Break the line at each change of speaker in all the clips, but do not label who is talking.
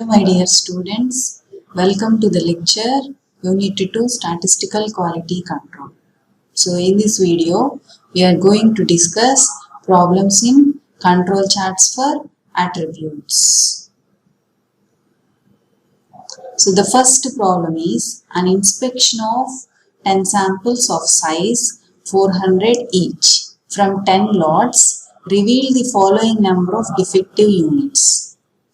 My dear students, welcome to the lecture Unit 2 Statistical Quality Control. So in this video, we are going to discuss problems in control charts for attributes. So the first problem is an inspection of 10 samples of size 400 each from 10 lots reveal the following number of defective units.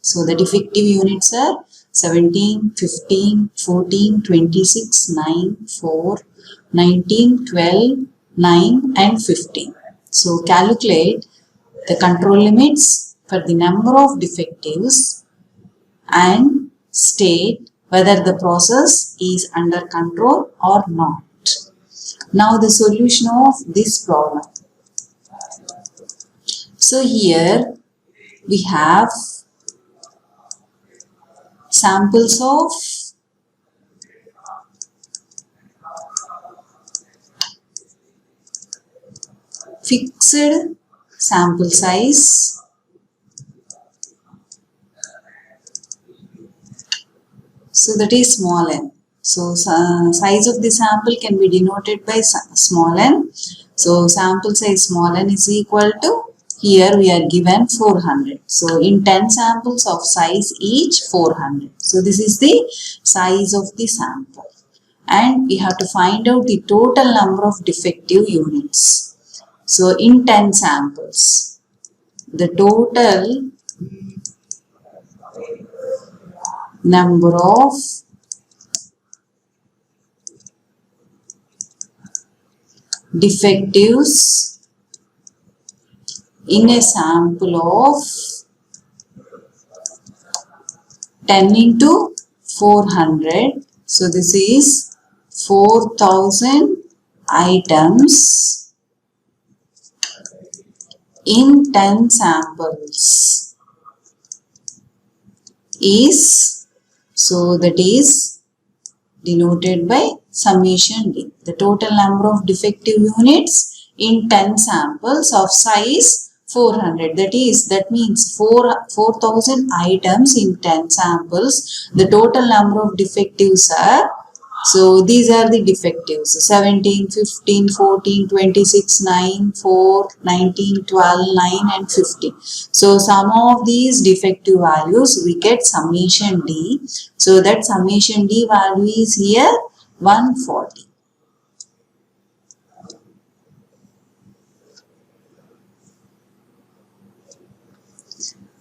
So the defective units are 17, 15, 14, 26, 9, 4, 19, 12, 9 and 15. So calculate the control limits for the number of defectives and state whether the process is under control or not. Now the solution of this problem. So here we have samples of fixed sample size, so that is small n. So size of the sample can be denoted by small n. So sample size small n is equal to, here we are given 400. So in 10 samples of size each 400. So this is the size of the sample. And we have to find out the total number of defective units. So in 10 samples, the total number of defectives in a sample of 10 into 400. So this is 4000 items in 10 samples is, so that is denoted by summation D. The total number of defective units in 10 samples of size 400. That means 4000 items in 10 samples. The total number of defectives are, so these are the defectives: 17, 15, 14, 26, 9, 4, 19, 12, 9 and 15. So sum of these defective values we get summation D. So that summation D value is here 140.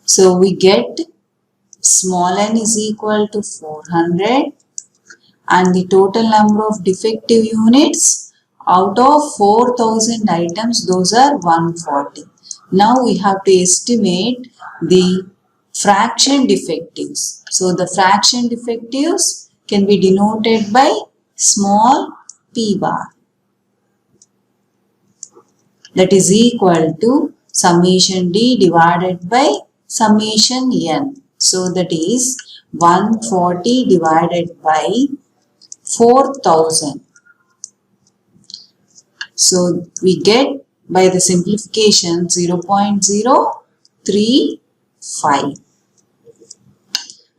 So we get small n is equal to 400 and the total number of defective units out of 4000 items, those are 140. Now we have to estimate the fraction defectives. So the fraction defectives can be denoted by small p bar. That is equal to summation D divided by summation n. So that is 140 divided by 4000. So we get by the simplification 0.035.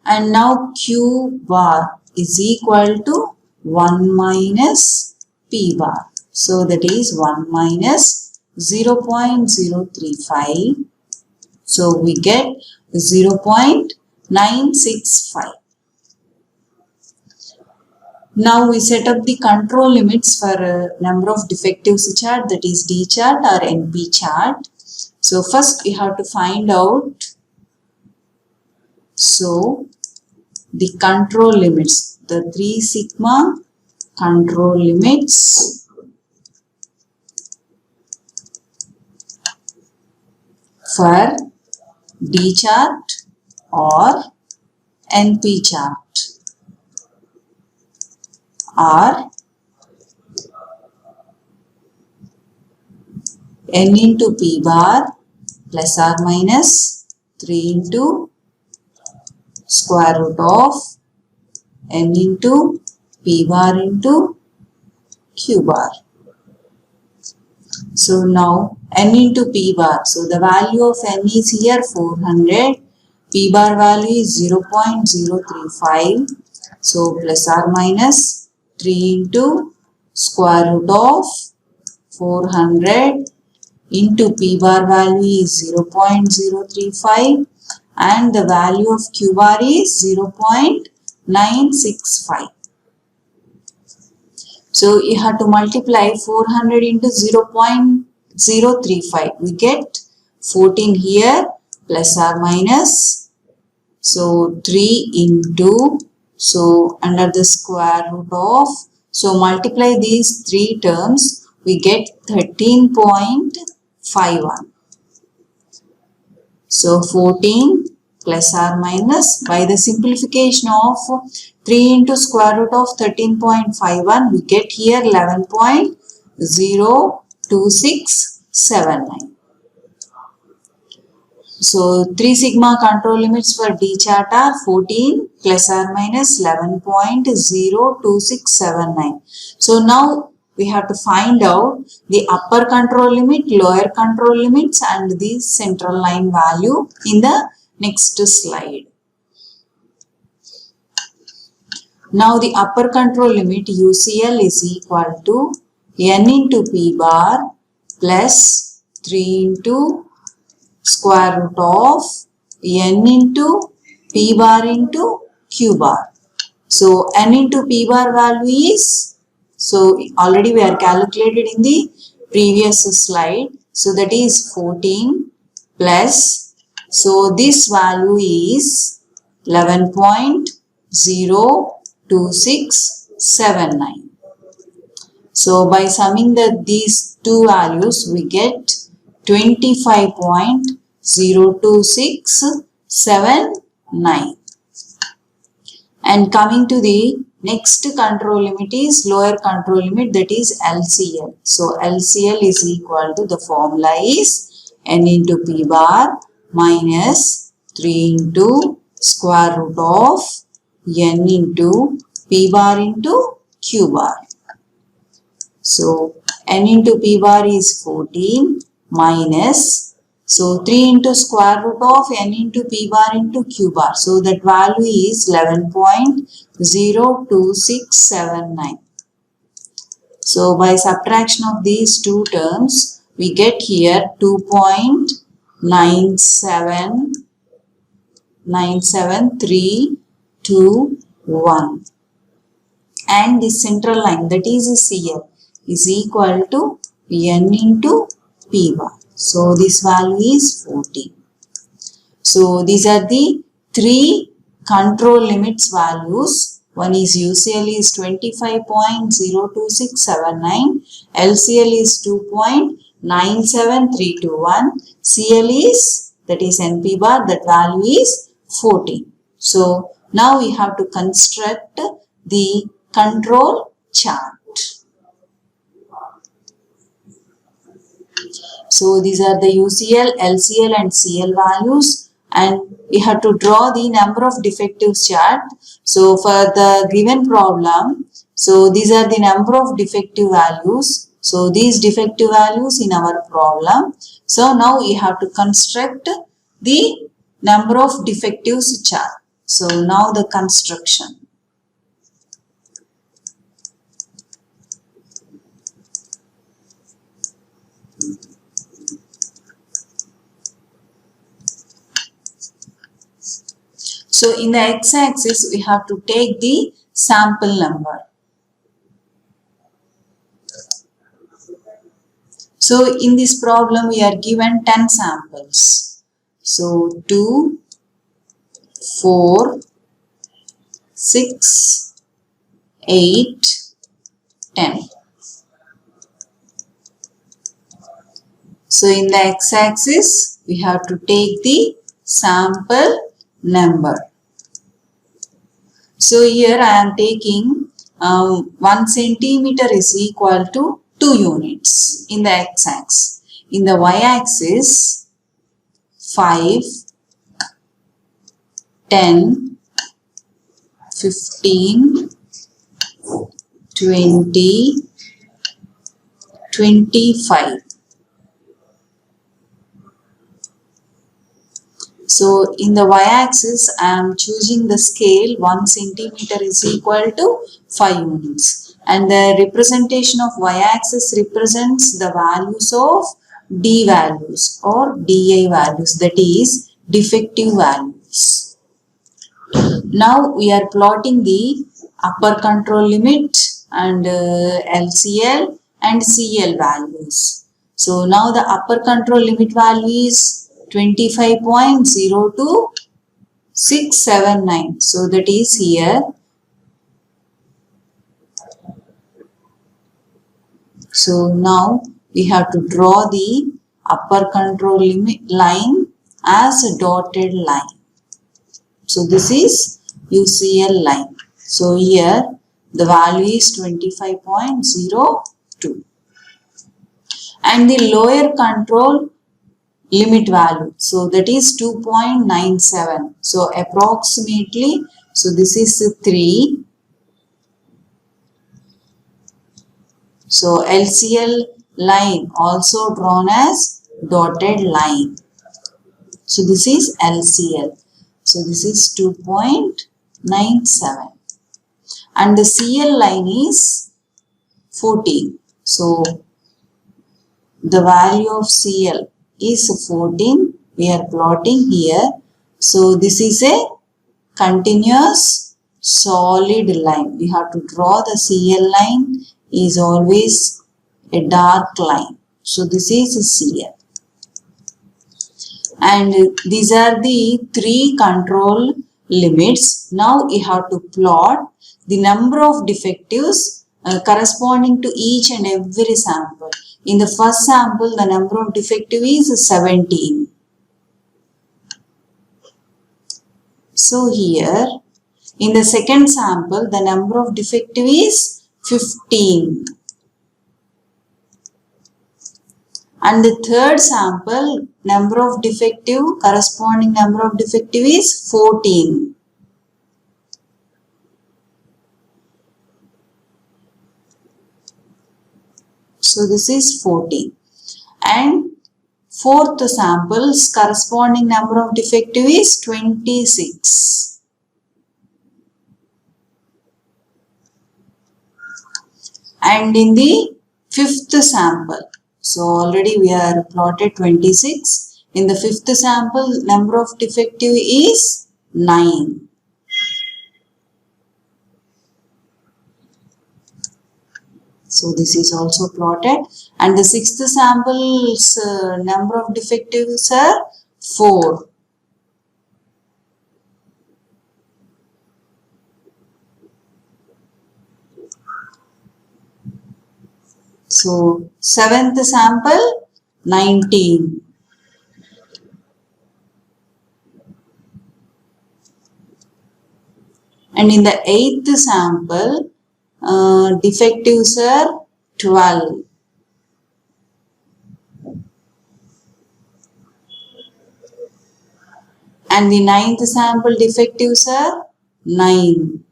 And now Q bar is equal to 1 minus P bar. So that is 1 minus 0.035. So we get 0.965. Now we set up the control limits for number of defectives chart, that is D chart or NP chart. So first we have to find out, so the control limits, the 3 sigma control limits for D chart or NP chart are n into p bar plus or minus 3 into square root of n into p bar into q bar. So now n into p bar. So the value of n is here 400. P bar value is 0.035. So plus or minus 3 into square root of 400 into P bar value is 0.035 and the value of Q bar is 0.965. So you have to multiply 400 into 0.035. We get 14 here plus or minus. So 3 into, so under the square root of, so multiply these three terms, we get 13.51. So 14 plus or minus, by the simplification of 3 into square root of 13.51, we get here 11.02679. So 3 sigma control limits for D chart are 14 plus or minus 11.02679. So now we have to find out the upper control limit, lower control limits and the central line value in the next slide. Now the upper control limit UCL is equal to n into P bar plus 3 into square root of n into P bar into Q bar. So n into P bar value is, so already we are calculated in the previous slide. So that is 14 plus, so this value is 11.02679. So by summing these two values we get 25.02679. And coming to the next control limit is lower control limit, that is LCL. So LCL is equal to, the formula is n into P bar minus 3 into square root of n into P bar into Q bar. So n into P bar is 14 minus, so 3 into square root of n into P bar into Q bar. So that value is 11.02679. So by subtraction of these two terms, we get here 2.97321. And the central line, that is CL, is equal to n into P bar. So this value is 14. So these are the three control limits values. One is UCL is 25.02679, LCL is 2.97321, CL is, that is NP bar, that value is 14. So now we have to construct the control chart. So these are the UCL, LCL and CL values, and we have to draw the number of defectives chart. So for the given problem, so these are the number of defective values. So these defective values in our problem. So now we have to construct the number of defectives chart. So now the construction. So in the x-axis, we have to take the sample number. So in this problem, we are given 10 samples. So 2, 4, 6, 8, 10. So in the x-axis, we have to take the sample number. So here I am taking 1 centimeter is equal to 2 units in the x-axis. In the y-axis, 5, 10, 15, 20, 25. So in the y-axis, I am choosing the scale 1 centimeter is equal to 5 units. And the representation of y-axis represents the values of D values or DI values, that is defective values. Now we are plotting the upper control limit and LCL and CL values. So now the upper control limit value is 25.02679. So that is here. So now we have to draw the upper control limit line as a dotted line. So this is UCL line. So here the value is 25.02. And the lower control limit value, so that is 2.97. So approximately, so this is 3. So LCL line also drawn as dotted line. So this is LCL. So this is 2.97. And the CL line is 14. So the value of CL is 14. We are plotting here. So this is a continuous solid line. We have to draw the CL line is always a dark line. So this is CL. And these are the 3 control limits. Now we have to plot the number of defectives corresponding to each and every sample. In the first sample, the number of defectives is 17. So here, in the second sample, the number of defectives is 15. And the third sample, corresponding number of defective is 14. So this is 14. And fourth sample's corresponding number of defective is 26. And in the fifth sample, so already we are plotted 26. In the fifth sample, number of defective is 9. So this is also plotted. And the sixth sample's number of defectives are 4. So seventh sample 19. And in the eighth sample, defectives are 12. And the ninth sample defectives are 9.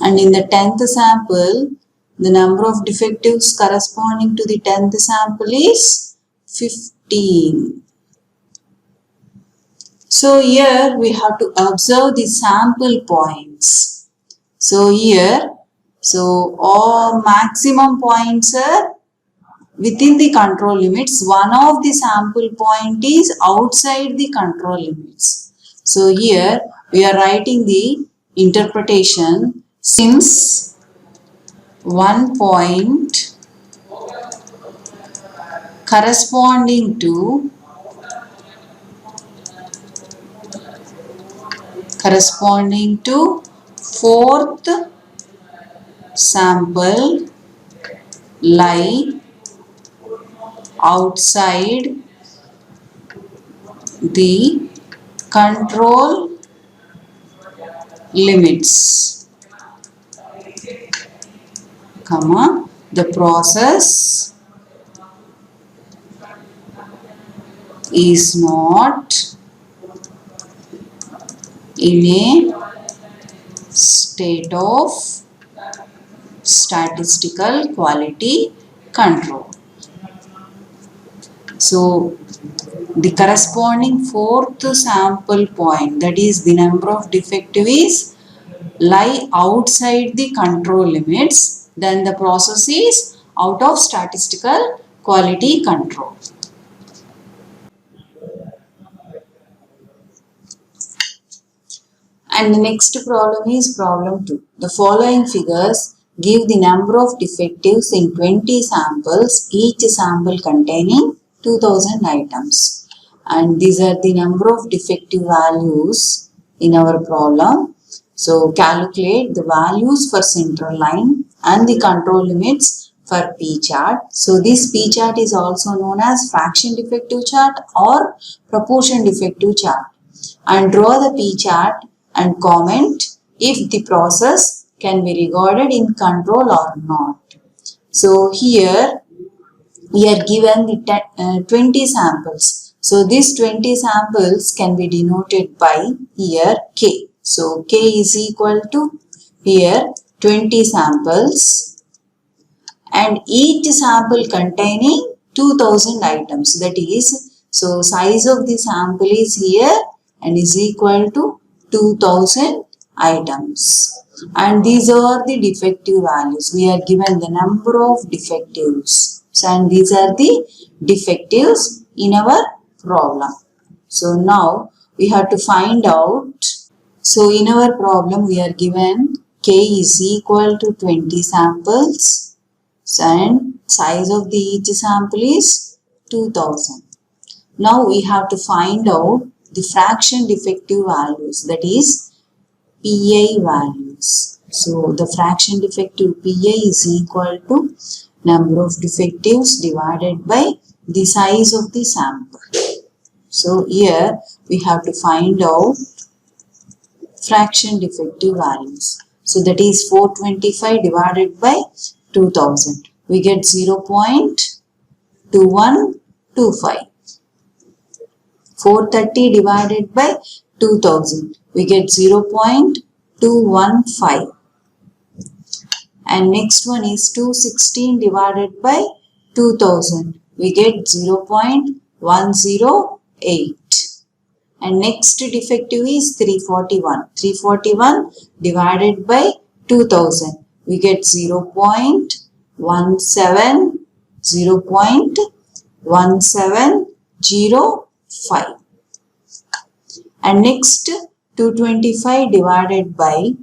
And in the 10th sample, the number of defectives corresponding to the 10th sample is 15. So here we have to observe the sample points. So here, so all maximum points are within the control limits. One of the sample point is outside the control limits. So here we are writing the interpretation. Since one point corresponding to fourth sample lie outside the control limits, comma, the process is not in a state of statistical quality control. So the corresponding fourth sample point, that is the number of defective is lie outside the control limits, then the process is out of statistical quality control. And the next problem is problem 2. The following figures give the number of defectives in 20 samples, each sample containing 2000 items. And these are the number of defective values in our problem. So calculate the values for central line and the control limits for P chart. So this P chart is also known as fraction defective chart or proportion defective chart. And draw the P chart and comment if the process can be regarded in control or not. So here we are given the 20 samples. So these 20 samples can be denoted by here K. So K is equal to here 20 samples and each sample containing 2000 items. That is, so size of the sample is here and is equal to 2000 items. And these are the defective values. We are given the number of defectives. So, and these are the defectives in our problem. So now we have to find out. So in our problem we are given K is equal to 20 samples and size of the each sample is 2000. Now we have to find out the fraction defective values, that is PI values. So the fraction defective PI is equal to number of defectives divided by the size of the sample. So here we have to find out fraction defective values. So that is 425 divided by 2000. We get 0.2125. 430 divided by 2000. We get 0.215. And next one is 216 divided by 2000. We get 0.108. And next defective is 341. 341 divided by 2000. We get 0.1705. And next 225 divided by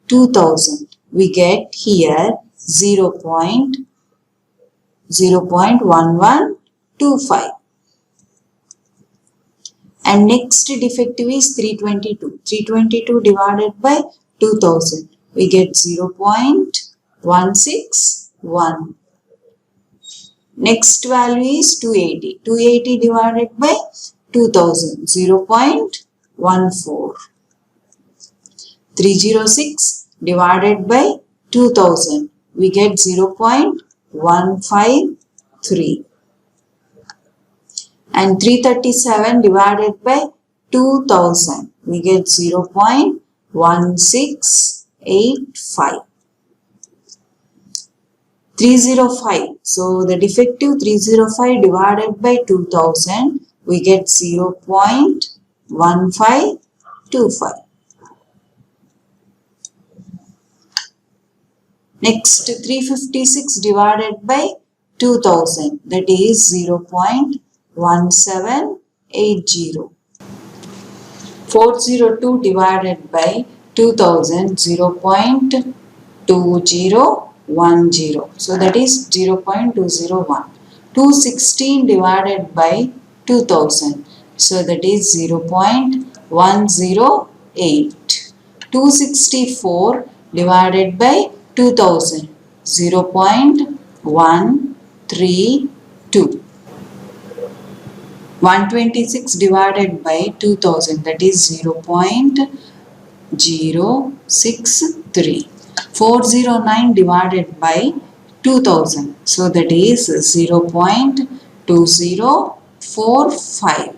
2000. We get here 0.1125. And next defective is 322. 322 divided by 2000. We get 0.161. Next value is 280. 280 divided by 2000. 0.14. 306 divided by 2000. We get 0.153. And 337 divided by 2000. We get 0.1685. 305. So the defective 305 divided by 2000. We get 0.1525. Next 356 divided by 2000. That is 0.1780. 402 divided by 2000. 0.2010. So that is 0.201. 216 divided by 2000. So that is 0.108. 264 divided by 2000. 0.132. 126 divided by 2000. That is 0.063. 409 divided by 2000. So that is 0.2045.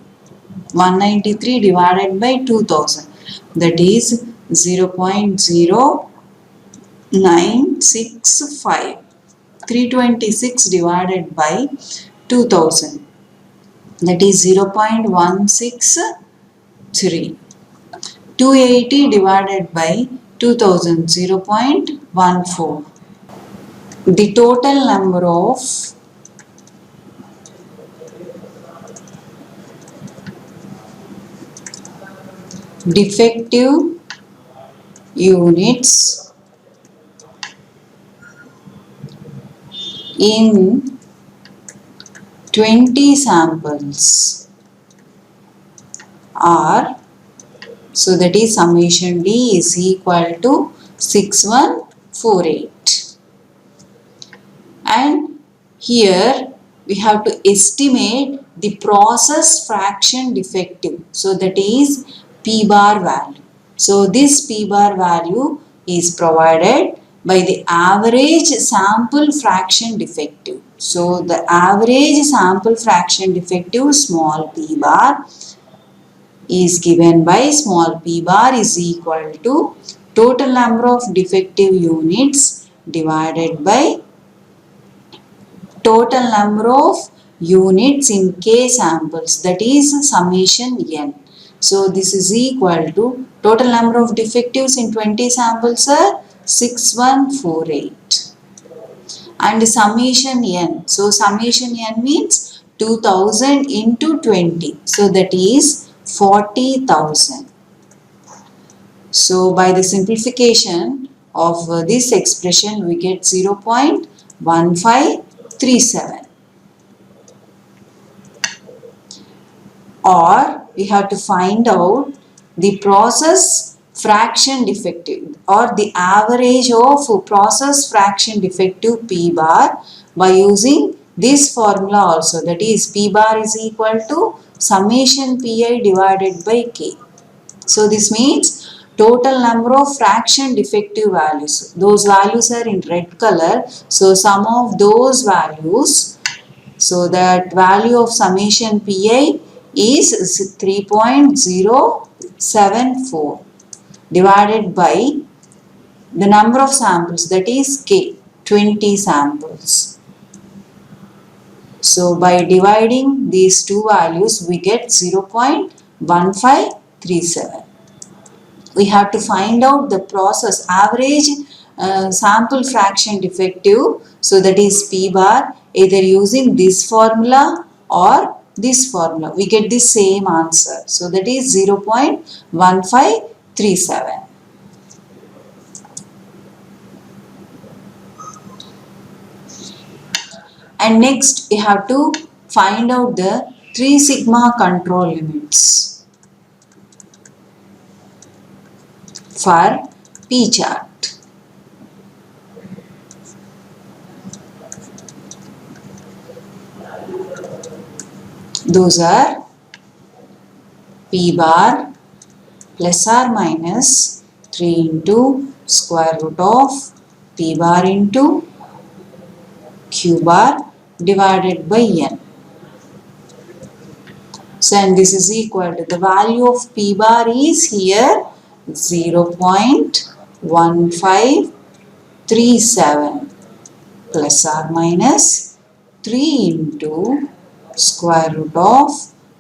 193 divided by 2000. That is 0.0965. 326 divided by 2000. that is 0.163. 280 divided by 2000, 0.14. The total number of defective units in 20 samples are, so that is summation D is equal to 6148. And here we have to estimate the process fraction defective. So that is P bar value. So this P bar value is provided by the average sample fraction defective. So the average sample fraction defective small p bar is given by small p bar is equal to total number of defective units divided by total number of units in k samples, that is summation n. So this is equal to total number of defectives in 20 samples are 6148 and summation n. So summation n means 2000 into 20. So that is 40,000. So by the simplification of this expression we get 0.1537. Or we have to find out the process fraction defective or the average of process fraction defective P bar by using this formula also, that is P bar is equal to summation Pi divided by K. So this means total number of fraction defective values. Those values are in red color. So sum of those values, so that value of summation Pi is 3.074 divided by the number of samples, that is K, 20 samples. So by dividing these two values we get 0.1537. We have to find out the process average sample fraction defective, so that is P bar, either using this formula or this formula. We get the same answer. So that is 0.1537. And next we have to find out the 3 sigma control limits for P chart. Those are P bar plus or minus 3 into square root of P bar into Q bar divided by N. So and this is equal to the value of P bar is here 0.1537 plus or minus 3 into square root of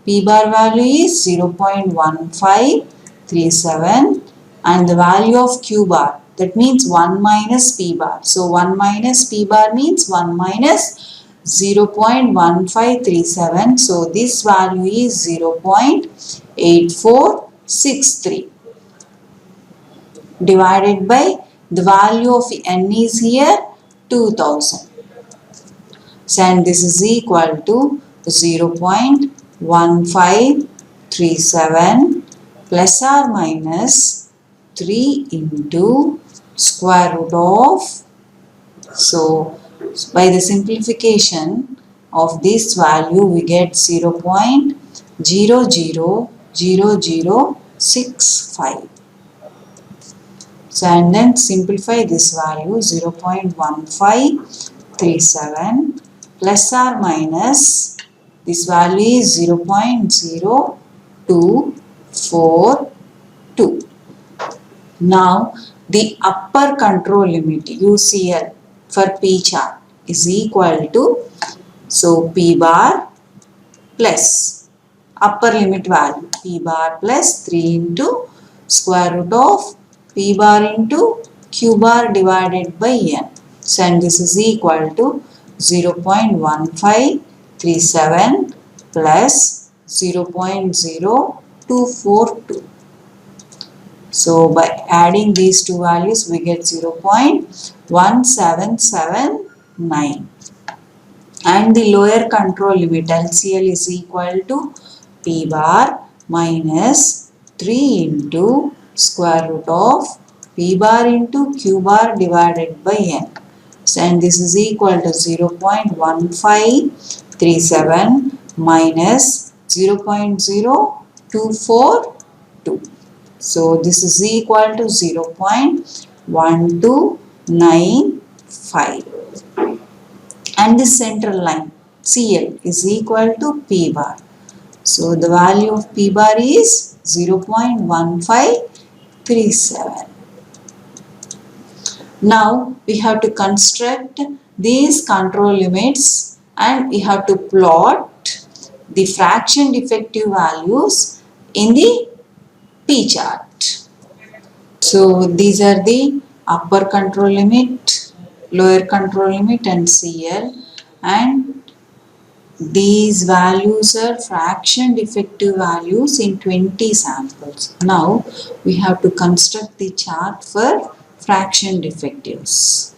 P bar value is 0.1537 and the value of Q bar, that means 1 minus P bar. So 1 minus P bar means 1 minus 0.1537. So this value is 0.8463 divided by the value of N is here 2000. So and this is equal to 0.1537 plus or minus 3 into square root of, so by the simplification of this value we get 0.000065. So and then simplify this value 0.1537 plus or minus this value is 0.0242. Now the upper control limit UCL for P chart is equal to, so P bar plus upper limit value p bar plus 3 into square root of p bar into q bar divided by n. So, and this is equal to 0.1537 plus 0.0242. So, by adding these two values, we get 0.1779. And the lower control limit LCL is equal to p bar minus 3 into square root of p bar into q bar divided by n. So, and this is equal to 0.1537 minus 0.0242. So, this is equal to 0.1295. And the central line CL is equal to P bar. So, the value of P bar is 0.1537. Now, we have to construct these control limits and we have to plot the fraction defective values in the P chart. So, these are the upper control limit, lower control limit and CL, and these values are fraction defective values in 20 samples. Now we have to construct the chart for fraction defectives.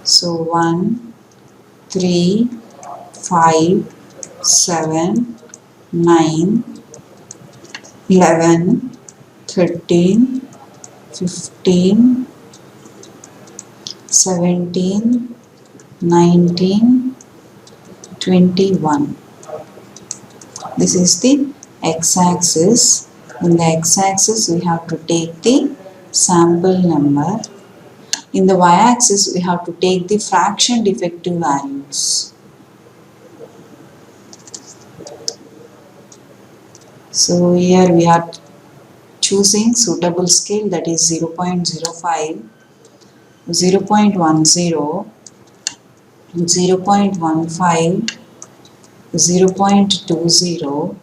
So 1, 3, 5, 7, 9, 11, 13, 15, 17, 19, 21. This is the x-axis. In the x-axis we have to take the sample number. In the y-axis we have to take the fraction defective values. So here we are choosing suitable scale, that is 0.05, 0.10, 0.15, 0.20,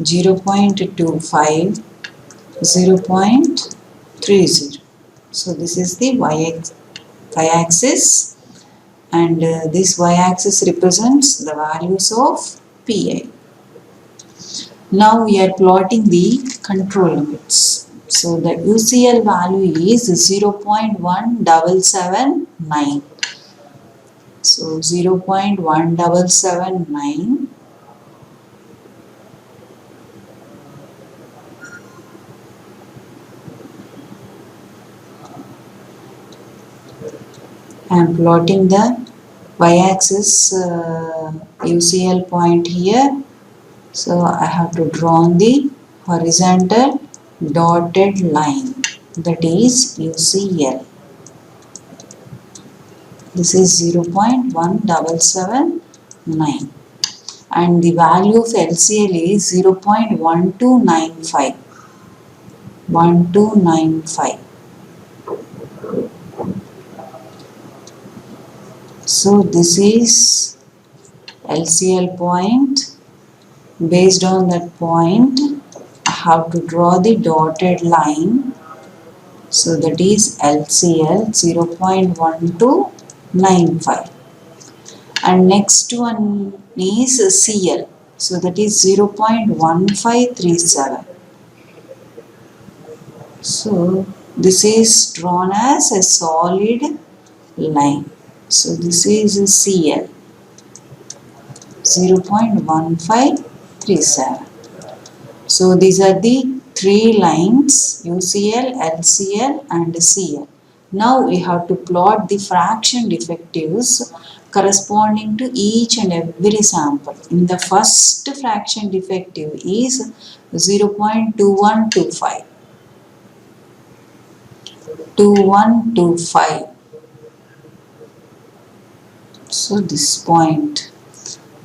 0.25, 0.30. So this is the y-axis, and this y-axis represents the values of Pi. Now we are plotting the control limits. So the UCL value is 0.1779. So 0.1779 I am plotting the y-axis UCL point here. So I have to draw the horizontal dotted line, that is UCL. This is 0.1779 and the value of LCL is 0.1295. 1295. So this is LCL point. Based on that point, I have to draw the dotted line. So that is LCL 0.1295. And next one is CL. So that is 0.1537. So this is drawn as a solid line. So this is CL 0.1537. So these are the three lines, UCL, LCL and CL. Now we have to plot the fraction defectives corresponding to each and every sample. In the first fraction defective is 0.2125. 2125. So this point.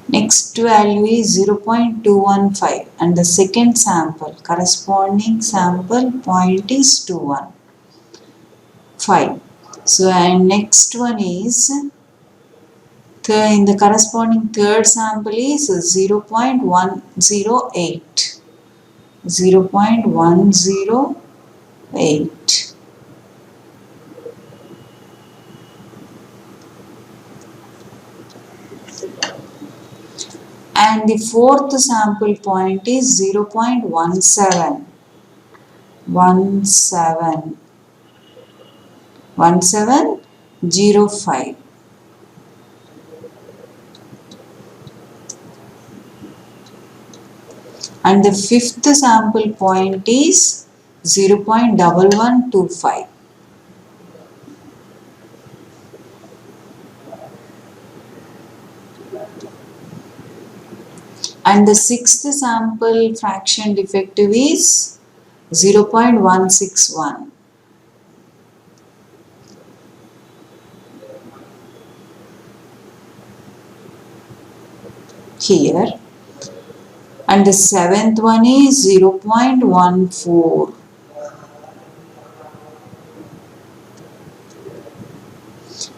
Next value is 0.215 and the second sample, corresponding sample point is 215. So and next one is In the corresponding third sample is 0.108. 0.108. And the fourth sample point is 0.17. 1705. And the fifth sample point is 0.1125. And the sixth sample fraction defective is 0.161. Here. And the seventh one is 0.14.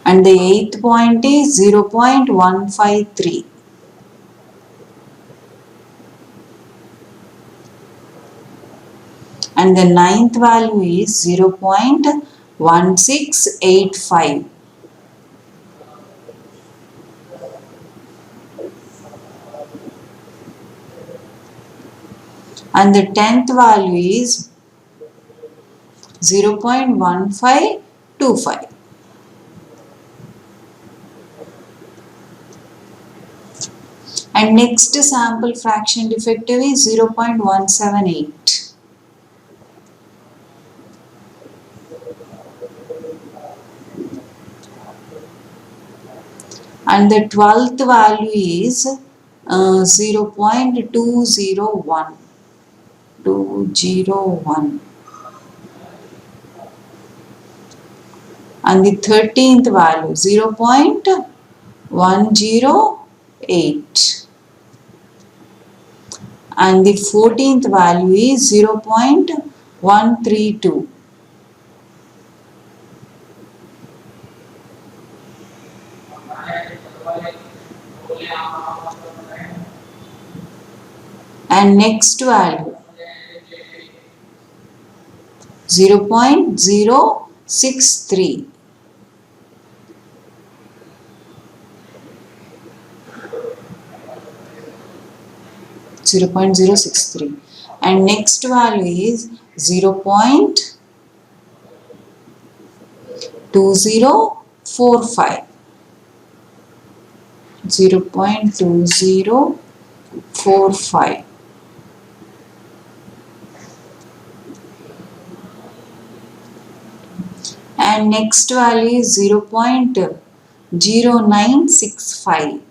And the eighth point is 0.153. And the ninth value is 0.1685. And the 10th value is 0.1525. And next sample fraction defective is 0.178. And the 12th value is 0.201. 201. And the 13th value 0.108. And the 14th value is 0.132. And next value 0.063. 0.063. And next value is 0.2045. 0.2045. And next value is 0.0965.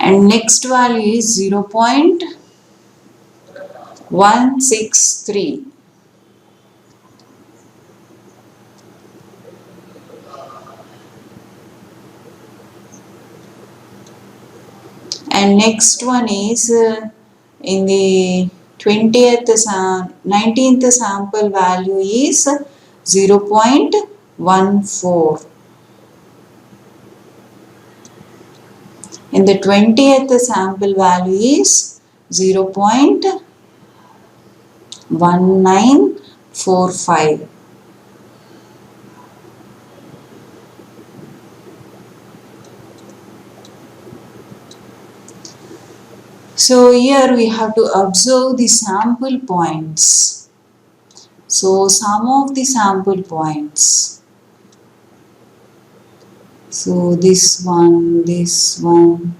And next value is 0.163. And next one is in the 19th sample value is 0.14. In the 20th sample value is 0.1945. So here we have to observe the sample points. So some of the sample points. So this one, this one,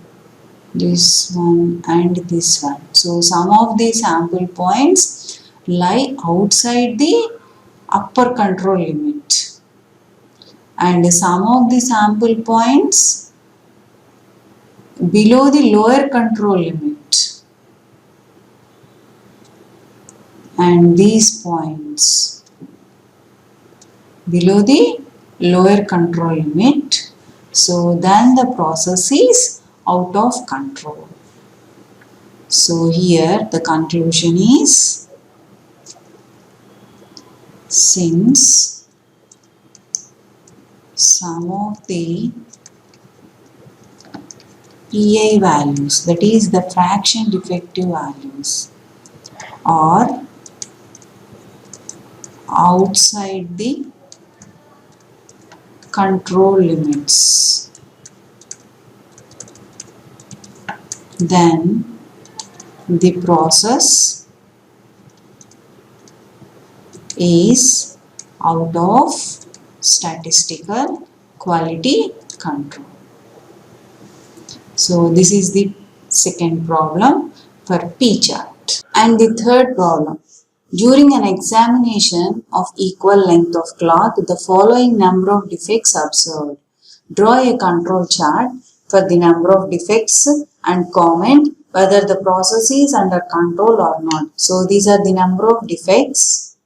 this one and this one. So some of the sample points lie outside the upper control limit. And some of the sample points below the lower control limit. And these points below the lower control limit. So then the process is out of control. So here the conclusion is, since some of the PI values, that is the fraction defective values, are outside the control limits, then the process is out of statistical quality control. So this is the second problem for P chart. And the third problem. During an examination of equal length of cloth, the following number of defects observed. Draw a control chart for the number of defects and comment whether the process is under control or not. So these are the number of defects,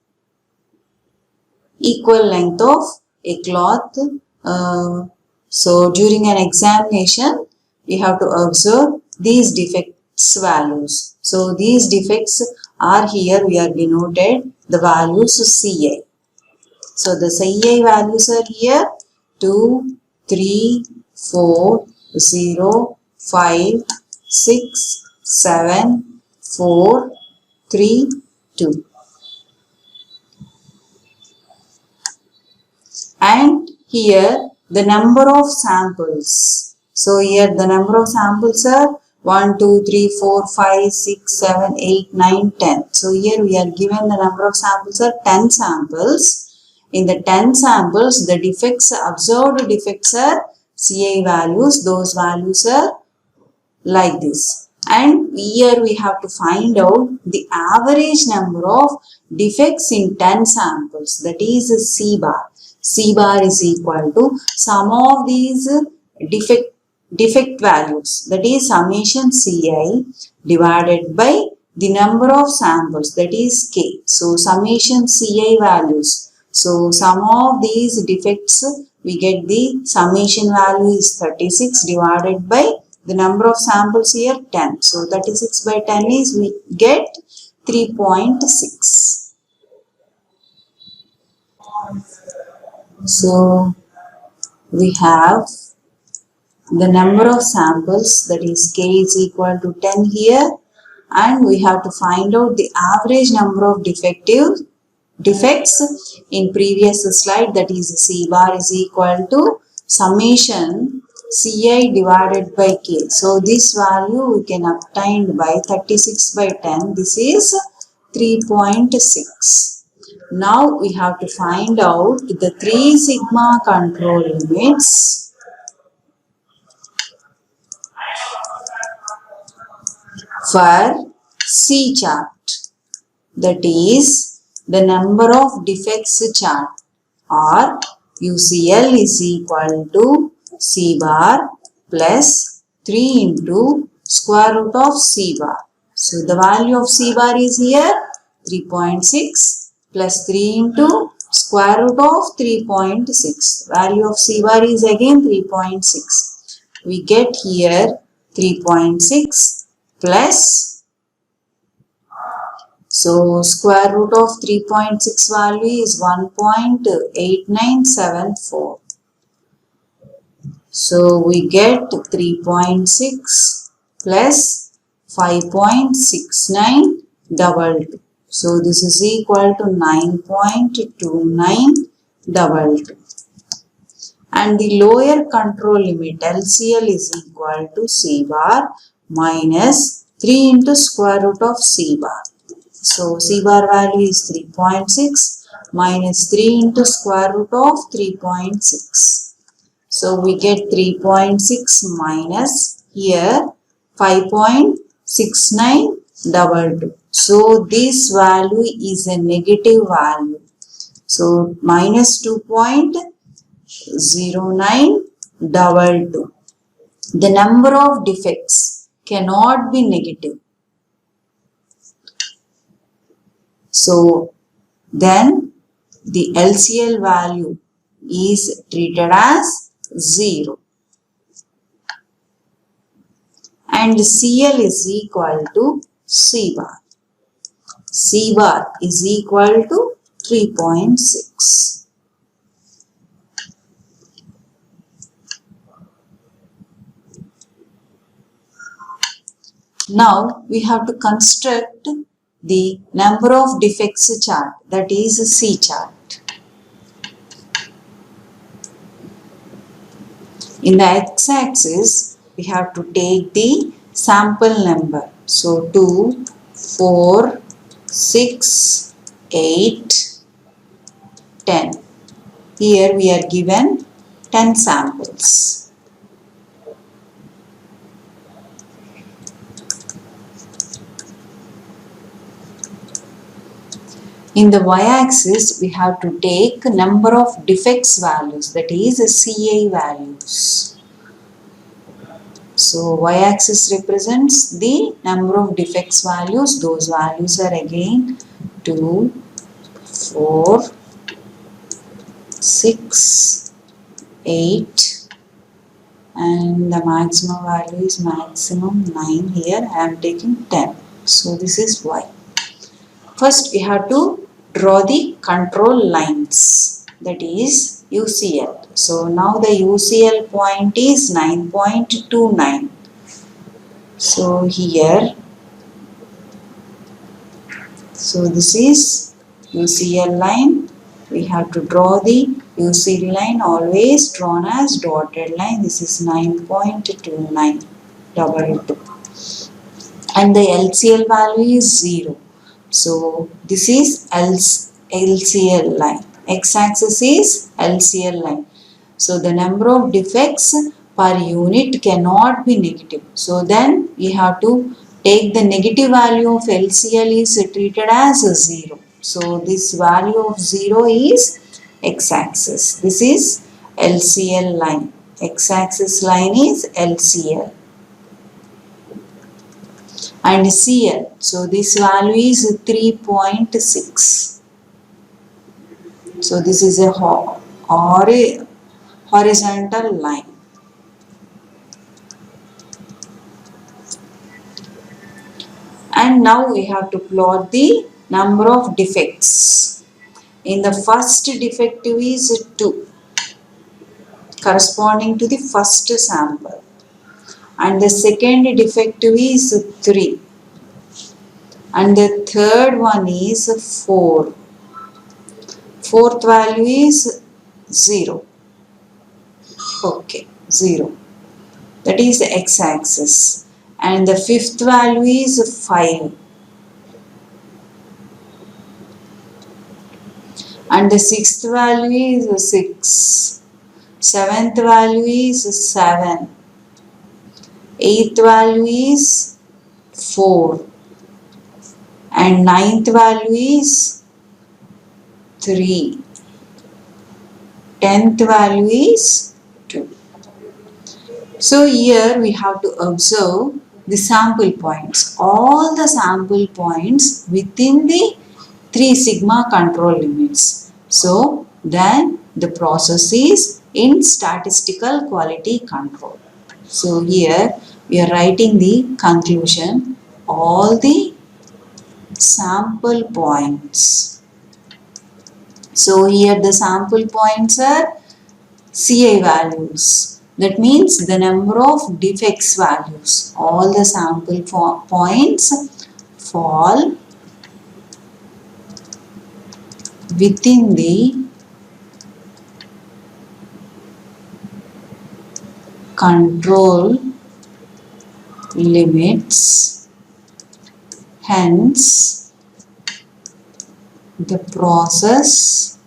equal length of a cloth. So during an examination, we have to observe these defects values. So these defects are here, we are denoted the values CI. So the CI values are here 2, 3, 4, 0, 5, 6, 7, 4, 3, 2. And here the number of samples. So here the number of samples are 1, 2, 3, 4, 5, 6, 7, 8, 9, 10. So here we are given the number of samples are 10 samples. In the 10 samples, the defects, observed defects are CI values. Those values are like this. And here we have to find out the average number of defects in 10 samples. That is C bar. C bar is equal to sum of these defect values, that is summation Ci divided by the number of samples, that is K. So summation Ci values. So sum of these defects, we get the summation value is 36 divided by the number of samples here 10. So 36 by 10 is we get 3.6. So we have the number of samples, that is K is equal to 10 here, and we have to find out the average number of defects in previous slide, that is C bar is equal to summation Ci divided by K. So this value we can obtain by 36 by 10, this is 3.6. Now we have to find out the 3 sigma control limits for C chart, that is the number of defects chart, or UCL is equal to C bar plus 3 into square root of C bar. So the value of C bar is here 3.6 plus 3 into square root of 3.6. Value of C bar is again 3.6. We get here 3.6 plus, so square root of 3.6 value is 1.8974. So we get 3.6 plus 5.6922. So this is equal to 9.2922. And the lower control limit LCL is equal to C bar minus 3 into square root of C bar. So C bar value is 3.6 minus 3 into square root of 3.6. So we get 3.6 minus here 5.6922. So this value is a negative value. So minus 2.0922. The number of defects cannot be negative. So then the LCL value is treated as 0. and CL is equal to C bar. C bar is equal to 3.6. Now we have to construct the number of defects chart, that is C chart. In the x-axis, we have to take the sample number. So 2, 4, 6, 8, 10. Here we are given 10 samples. In the y-axis, we have to take number of defects values, that is CA values. So y-axis represents the number of defects values. Those values are again 2, 4, 6, 8, and the maximum value is maximum 9. Here I am taking 10. So this is y. First we have to draw the control lines, that is UCL. So now the UCL point is 9.29. So here, so this is UCL line. We have to draw the UCL line always drawn as dotted line. This is 9.29 22. And the LCL value is 0. So this is LCL line. X-axis is LCL line. So the number of defects per unit cannot be negative. So then we have to take the negative value of LCL is treated as 0. So this value of 0 is x-axis. This is LCL line. X-axis line is LCL. And CL. So this value is 3.6. So this is a horizontal line. And now we have to plot the number of defects. In the first defective is 2, corresponding to the first sample. And the second defective is 3. And the third one is 4. Fourth value is 0. Okay, 0. That is the x-axis. And the fifth value is 5. And the sixth value is 6. Seventh value is 7. Eighth value is 4. And ninth value is 3. 10th value is 2. So here we have to observe the sample points. All the sample points within the 3 sigma control limits. So then the process is in statistical quality control. So here we are writing the conclusion. All the sample points. So here the sample points are CI values. That means the number of defects values. All the sample points fall within the control limits. Hence, the process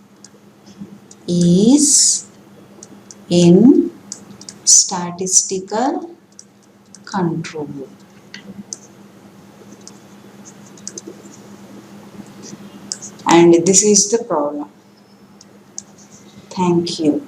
is in statistical control. And this is the problem. Thank you.